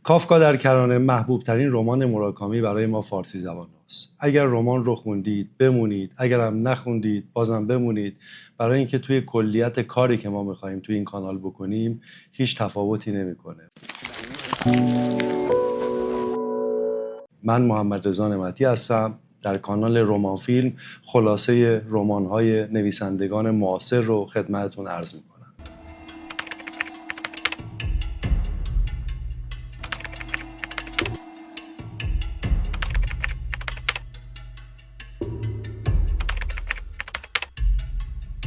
کافکا در کرانه محبوب ترین رمان موراکامی برای ما فارسی زبان است. اگر رمان رو خوندید بمونید، اگر هم نخوندید بازم بمونید، برای اینکه توی کلیت کاری که ما می‌خوایم توی این کانال بکنیم هیچ تفاوتی نمی‌کنه. من محمد رضا نعمتی هستم. در کانال رمان فیلم خلاصه رمان‌های نویسندگان معاصر رو خدمتتون عرض می‌کنم.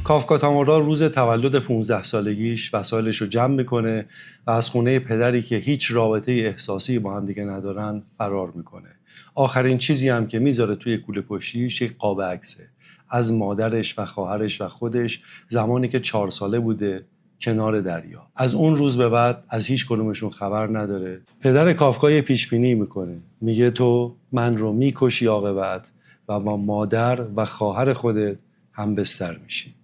کافکا تامورا روز تولد 15 سالگیش وسایلش رو جمع میکنه و از خونه پدری که هیچ رابطه احساسی با هم دیگه ندارن فرار میکنه. آخرین چیزی هم که میذاره توی کوله پشتیش یک قاب عکسه از مادرش و خواهرش و خودش زمانی که 4 ساله بوده کنار دریا. از اون روز به بعد از هیچ کدومشون خبر نداره. پدر کافکا یه پیشبینی میکنه، میگه تو من رو میکشی عاقبت و با مادر و خواهر خودت هم بستر میشی.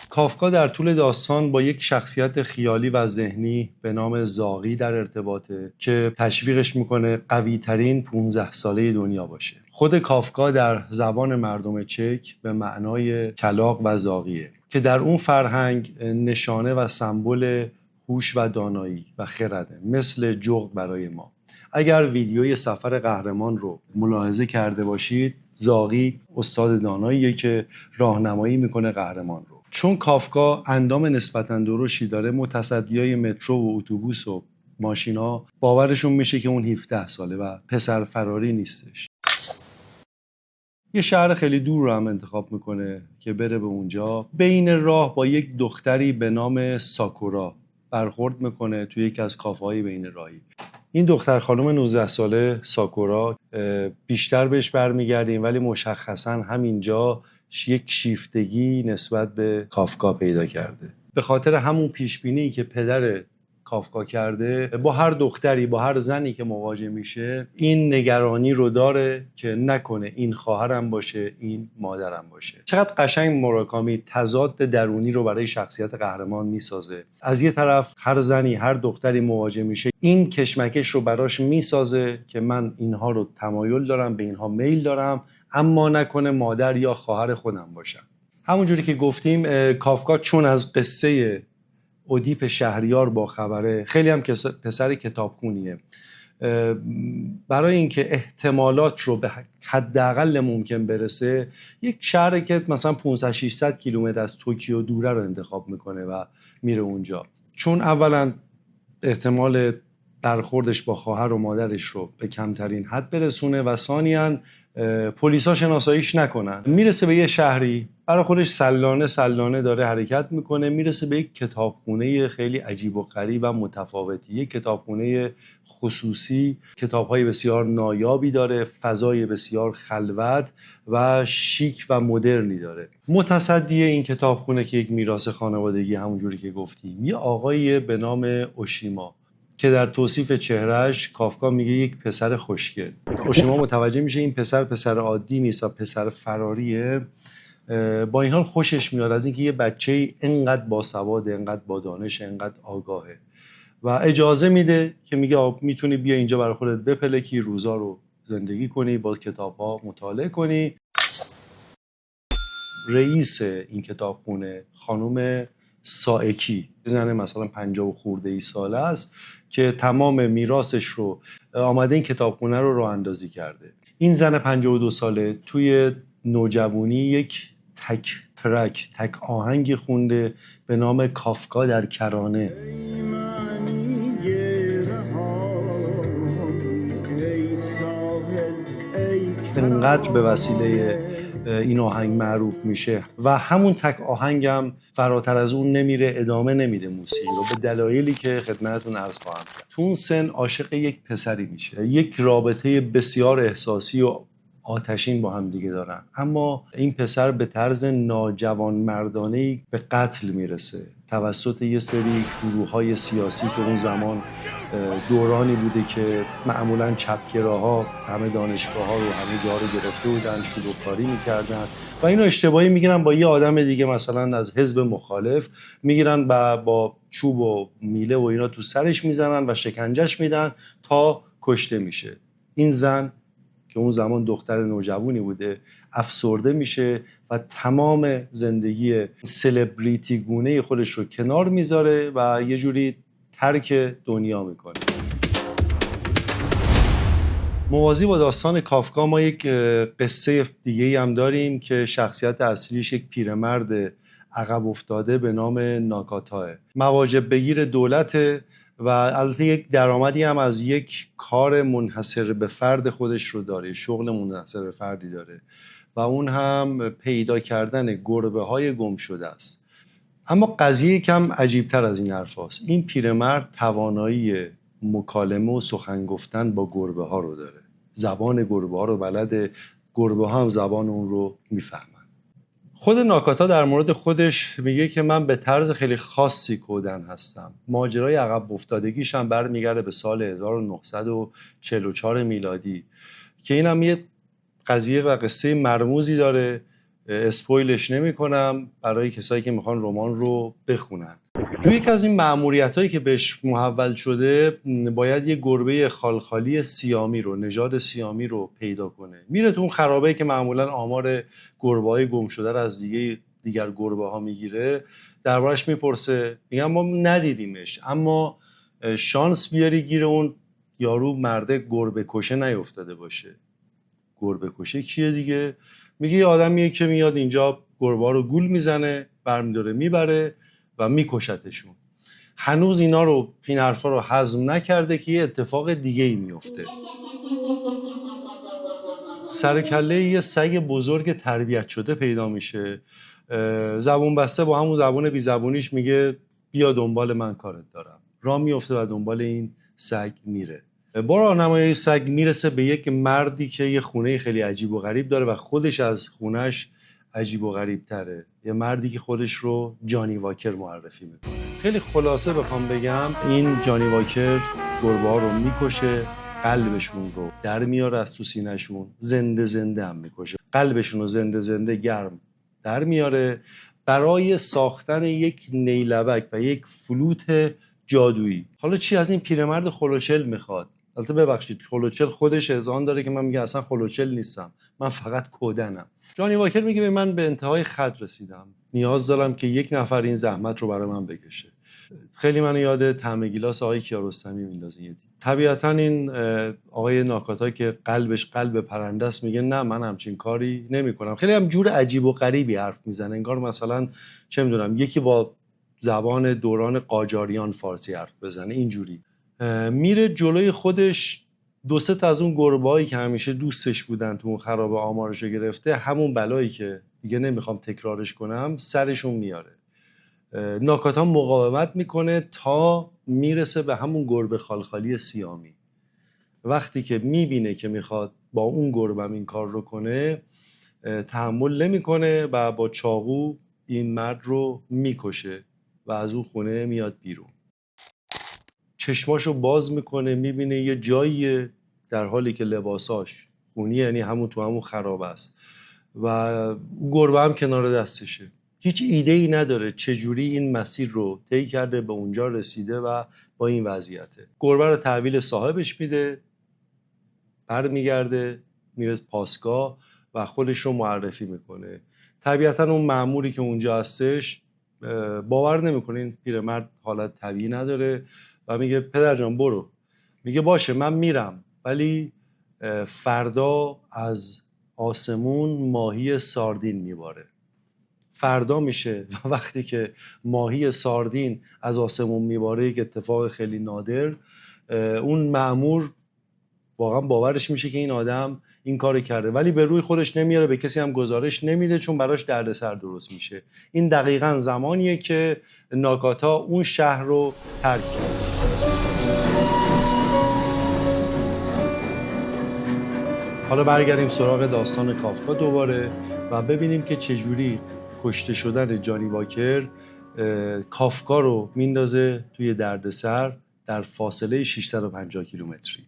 کافکا در طول داستان با یک شخصیت خیالی و ذهنی به نام زاغی در ارتباطه که تشویقش میکنه قوی ترین 15 ساله دنیا باشه. خود کافکا در زبان مردم چک به معنای کلاغ و زاغیه که در اون فرهنگ نشانه و سمبل هوش و دانایی و خرده، مثل جغد برای ما. اگر ویدیوی سفر قهرمان رو ملاحظه کرده باشید، زاغی استاد داناییه که راهنمایی میکنه قهرمان رو. چون کافکا اندام نسبتاً درشتی داره، متصدیای مترو و اتوبوس و ماشینا باورشون میشه که اون 17 ساله و پسر فراری نیستش. یه شهر خیلی دور رو هم انتخاب میکنه که بره به اونجا. بین راه با یک دختری به نام ساکورا برخورد میکنه توی یکی از کافه‌های بین راهی. این دختر خانم 19 ساله ساکورا، بیشتر بهش برمیگردیم ولی مشخصاً همینجا یک شیفتگی نسبت به کافکا پیدا کرده. به خاطر همون پیشبینی که پدر کافکا کرده، با هر دختری با هر زنی که مواجه میشه این نگرانی رو داره که نکنه این خواهرم باشه این مادرم باشه. چقدر قشنگ موراکامی تضاد درونی رو برای شخصیت قهرمان میسازه. از یه طرف هر زنی هر دختری مواجه میشه این کشمکش رو براش میسازه که من اینها رو تمایل دارم، به اینها میل دارم، اما نکنه مادر یا خواهر خودم باشم. همونجوری که گفتیم کافکا چون از قصه ادیپ شهریار با خبره، خیلی هم پسر کتابخونیه، برای اینکه احتمالات رو به حداقل ممکن برسه یک شهری که مثلا 500-600 کیلومتر از توکیو دوره رو انتخاب میکنه و میره اونجا. چون اولا احتمال برخوردش با خواهر و مادرش رو به کمترین حد برسونه و ثانیاً پلیسا شناساییش نکنن. میرسه به یه شهری، برای خودش سلانه داره حرکت میکنه، میرسه به یک کتابخونه خیلی عجیب و غریب و متفاوتی. یک کتابخونه خصوصی، کتابهای بسیار نایابی داره، فضای بسیار خلوت و شیک و مدرنی داره. متصدی این کتابخونه که یک میراث خانوادگی همونجوری که گفتیم، یه آقایی به نام اوشیما که در توصیف چهرهش کافکا میگه یک پسر خوشگل. اوشیما متوجه میشه این پسر عادی نیست و پسر فراریه. با این حال خوشش میاد از اینکه یه بچه اینقدر باسواده، اینقدر با دانش، اینقدر آگاهه و اجازه میده که میگه میتونی بیا اینجا برای خودت بپلکی، روزا رو زندگی کنی، با کتاب‌ها مطالعه کنی. رئیس این کتابخونه خانم سائکی، زن مثلا 50 خورده ای ساله است که تمام میراثش رو آمده این کتابخونه رو راه اندازی کرده. این زن 52 ساله توی نوجوانی یک تک آهنگی خونده به نام کافکا در کرانه. انقدر به وسیله این آهنگ معروف میشه و همون تک آهنگم فراتر از اون نمیره، ادامه نمیده موسیقی رو، به دلایلی که خدمتتون عرض خواهم کرد. تو اون سن عاشق یک پسری میشه، یک رابطه بسیار احساسی و آتشین با هم دیگه دارن، اما این پسر به طرز ناجوان مردانه‌ای به قتل میرسه توسط یه سری گروه‌های سیاسی که اون زمان دورانی بوده که معمولاً چپگراها همه دانشگاه‌ها رو همه جا رو گرفته بودن، شلوغ‌کاری می‌کردن و اینو اشتباهی میگیرن با یه آدم دیگه مثلا از حزب مخالف میگیرن با چوب و میله و اینا تو سرش میزنن و شکنجهش میدن تا کشته میشه. این زن که اون زمان دختر نوجوانی بوده افسرده میشه و تمام زندگی سلبریتی گونه خودش رو کنار میذاره و یه جوری ترک دنیا میکنه. موازی با داستان کافکا ما یک قصه دیگه هم داریم که شخصیت اصلیش یک پیرمرد عقب افتاده به نام ناکاتاه. مواجب بگیر دولته و البته یک درآمدی هم از یک کار منحصر به فرد خودش رو داره، شغل منحصر به فردی داره و اون هم پیدا کردن گربه‌های گم شده است. اما قضیه کم عجیب‌تر از این حرف هست. این پیرمرد توانایی مکالمه و سخن گفتن با گربه‌ها رو داره. زبان گربه‌ها رو بلده، گربه‌ها هم زبان اون رو میفهمن. خود ناکاتا در مورد خودش میگه که من به طرز خیلی خاصی کودن هستم. ماجرای عقب افتادگیش هم برمیگرده به سال 1944 میلادی که اینم یه قضیه و قصه مرموزی داره. اسپویلش نمی کنم برای کسایی که میخوان رمان رو بخونن. توی یک از این مأموریتایی که بهش محول شده باید یه گربه خالخالی سیامی رو، نژاد سیامی رو پیدا کنه. میره تو اون خرابه‌ای که معمولا آمار گربه‌های گم شده رو از دیگر گربه‌ها میگیره، دربارش میپرسه، میگن ما ندیدیمش، اما شانس بیاری گیر اون یارو مرده گربه کشه نیفتاده باشه. گربه کشه کیه دیگه؟ میگه یه آدمیه که میاد اینجا گربه‌ها رو گول میزنه، برمی‌داره میبره و میکشتشون. هنوز این حرفا رو هضم نکرده که یه اتفاق دیگه ای میفته. سرکله یه سگ بزرگ تربیت شده پیدا میشه، زبون بسته با همون زبون بی زبونیش میگه بیا دنبال من، کارت دارم. راه میفته و دنبال این سگ میره. با راهنمایی سگ میرسه به یک مردی که یه خونه خیلی عجیب و غریب داره و خودش از خونش عجیب و غریب تره. یه مردی که خودش رو جانی واکر معرفی میکنه. خیلی خلاصه بخوام بگم، این جانی واکر گربه‌ها رو میکشه، قلبشون رو در میاره از تو سینه‌شون، زنده هم میکشه، قلبشون رو زنده گرم در میاره برای ساختن یک نیلبک و یک فلوت جادویی. حالا چی از این پیرمرد خلوچل میخواد؟ البته ببخشید، خلوچل خودش اذعان داره که من میگم اصلا خلوچل نیستم، من فقط کودنم. جانی واکر میگه من به انتهای خط رسیدم، نیاز دارم که یک نفر این زحمت رو برای من بکشه. خیلی منو یاد طعم گیلاس آقای کیارستمی میندازه. طبیعتا این آقای ناکاتا که قلبش قلب پرنده است میگه نه، من همچین کاری نمیکنم. خیلی هم جور عجیب و غریبی حرف میزنه، انگار مثلا چه میدونم یکی با زبان دوران قاجاریان فارسی حرف بزنه. اینجوری میره جلوی خودش، دو سه تا از اون گربه‌هایی که همیشه دوستش بودن تو اون خرابه آمارشو گرفته، همون بلایی که دیگه نمیخوام تکرارش کنم سرشون میاره. ناکاتا مقاومت میکنه تا میرسه به همون گربه خالخالی سیامی. وقتی که میبینه که میخواد با اون گربه این کار رو کنه، تحمل نمیکنه و با چاقو این مرد رو میکشه و از اون خونه میاد بیرون. چشماشو باز میکنه، میبینه یه جایی در حالی که لباساش خونی، یعنی همون تو همون خراب است و گربه هم کنار دستشه. هیچ ایده ای نداره چجوری این مسیر رو طی کرده به اونجا رسیده و با این وضعیته. گربه رو تحویل صاحبش میده، برمیگرده میره پاسگاه و خودش رو معرفی میکنه. طبیعتا اون مأموری که اونجا هستش باور نمیکنه این پیرمرد حالت طبیعی نداره و میگه پدر جان برو. میگه باشه من میرم، ولی فردا از آسمون ماهی ساردین میباره. فردا میشه و وقتی که ماهی ساردین از آسمون میباره، یک اتفاق خیلی نادر، اون مأمور واقعا باورش میشه که این آدم این کارو کرده، ولی به روی خودش نمیاره، به کسی هم گزارش نمیده چون براش دردسر درست میشه. این دقیقاً زمانیه که ناکاتا اون شهر رو ترک کرده. حالا برگردیم سراغ داستان کافکا دوباره و ببینیم که چجوری کشته شدن جانی واکر کافکا رو میندازه توی دردسر در فاصله 650 کیلومتری.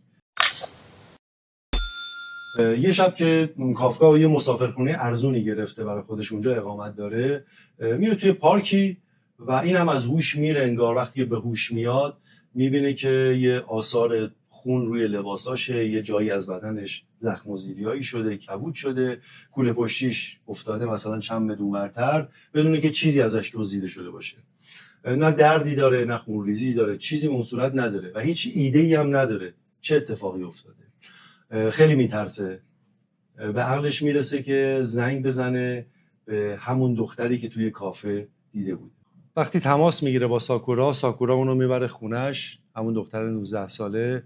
یه شب که کافکا یه مسافرخونه ارزونی گرفته برای خودش اونجا اقامت داره، میره توی پارکی و این هم از هوش میره. انگار وقتی به هوش میاد میبینه که یه آثار خون روی لباساشه، یه جایی از بدنش زخم و زیریایی شده، کبود شده، کوله پشتیش افتاده مثلا چند متر اونورتر، بدونه که چیزی ازش دزدیده شده باشه. نه دردی داره، نه خونریزی داره، چیزی به اون صورت نداره و هیچ ایده‌ای هم نداره چه اتفاقی افتاده. خیلی میترسه. به عقلش میرسه که زنگ بزنه به همون دختری که توی کافه دیده بود. وقتی تماس میگیره با ساکورا اونو میبره خونش، همون دختر 19 ساله،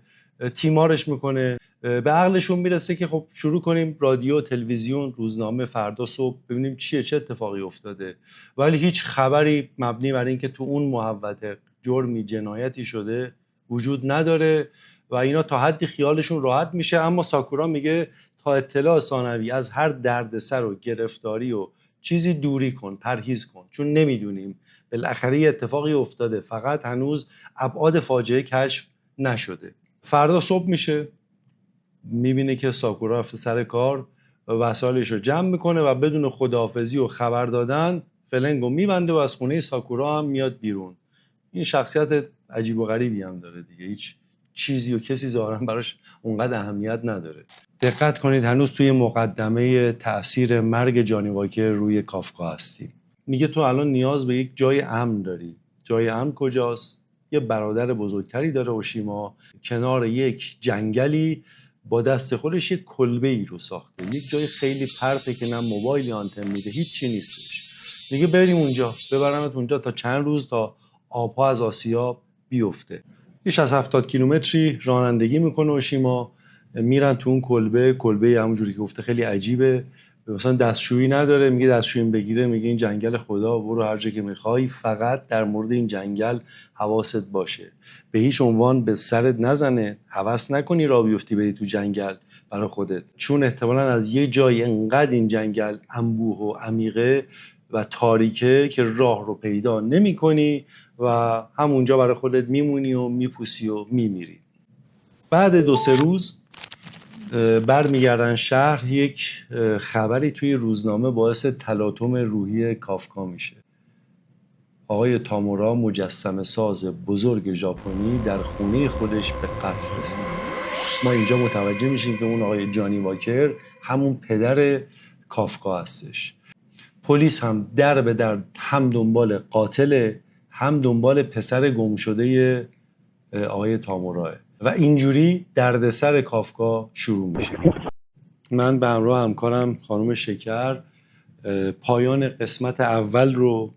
تیمارش میکنه. به عقلشون میرسه که خب شروع کنیم رادیو، تلویزیون، روزنامه، فردا صبح ببینیم چه اتفاقی افتاده. ولی هیچ خبری مبنی بر این که تو اون محوطه جرمی، جنایتی شده وجود نداره و اینا تا حدی خیالشون راحت میشه. اما ساکورا میگه تا اطلاع ثانوی از هر دردسر و گرفتاری و چیزی دوری کن، پرهیز کن، چون نمیدونیم بالاخره یه اتفاقی افتاده، فقط هنوز ابعاد فاجعه کشف نشده. فردا صبح میشه، میبینه که ساکورا رفته سر کار، وسایلش رو جمع میکنه و بدون خداحافظی و خبر دادن فلنگو میبنده و از خونه ساکورا هم میاد بیرون. این شخصیت عجیب و غریبی هم داره دیگه، هیچ چیزی و کسی ظاهرا براش اونقدر اهمیت نداره. دقت کنید هنوز توی مقدمه تأثیر مرگ جانی واکر روی کافکا هستیم. میگه تو الان نیاز به یک جای امن داری. جای امن کجاست؟ یه برادر بزرگتری داره اوشیما، کنار یک جنگلی با دست خودش یک کلبه ای رو ساخته، یک جای خیلی پرته که نه موبایلی آنتن میده، هیچی نیستش. میگه بریم اونجا، ببرمت اونجا تا چند روز تا آبها از آسیا بیفته. یه 70 کیلومتری رانندگی میکنه اوشیما، میرن تو اون کلبه همونجوری که گفته خیلی عجیبه، مثلا دستشویی نداره. میگه دستشویی بگیره، میگه این جنگل خدا، برو هر جا که میخوای، فقط در مورد این جنگل حواست باشه، به هیچ عنوان به سرت نزنه، هوس نکنی راه بیفتی بری تو جنگل برای خودت، چون احتمالاً از یه جای انقدر این جنگل انبوه و عمیقه و تاریکه که راه رو پیدا نمی‌کنی و همونجا برای خودت میمونی و میپوسی و میمیری. بعد 2-3 روز برمیگردن شهر، یک خبری توی روزنامه باعث تلاطم روحی کافکا میشه. آقای تامورا، مجسمه ساز بزرگ ژاپنی، در خونه خودش به قتل رسید. ما اینجا متوجه میشیم که اون آقای جانی واکر همون پدر کافکا هستش. پلیس هم در به در هم دنبال قاتل، هم دنبال پسر گم شده آقای تاموراه و اینجوری دردسر کافکا شروع میشه. من به همراه همکارم خانم شکر پایان قسمت اول رو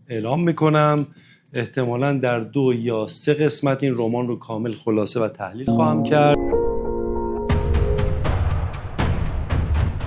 اعلام میکنم. احتمالاً در 2 یا 3 قسمت این رمان رو کامل خلاصه و تحلیل خواهم کرد.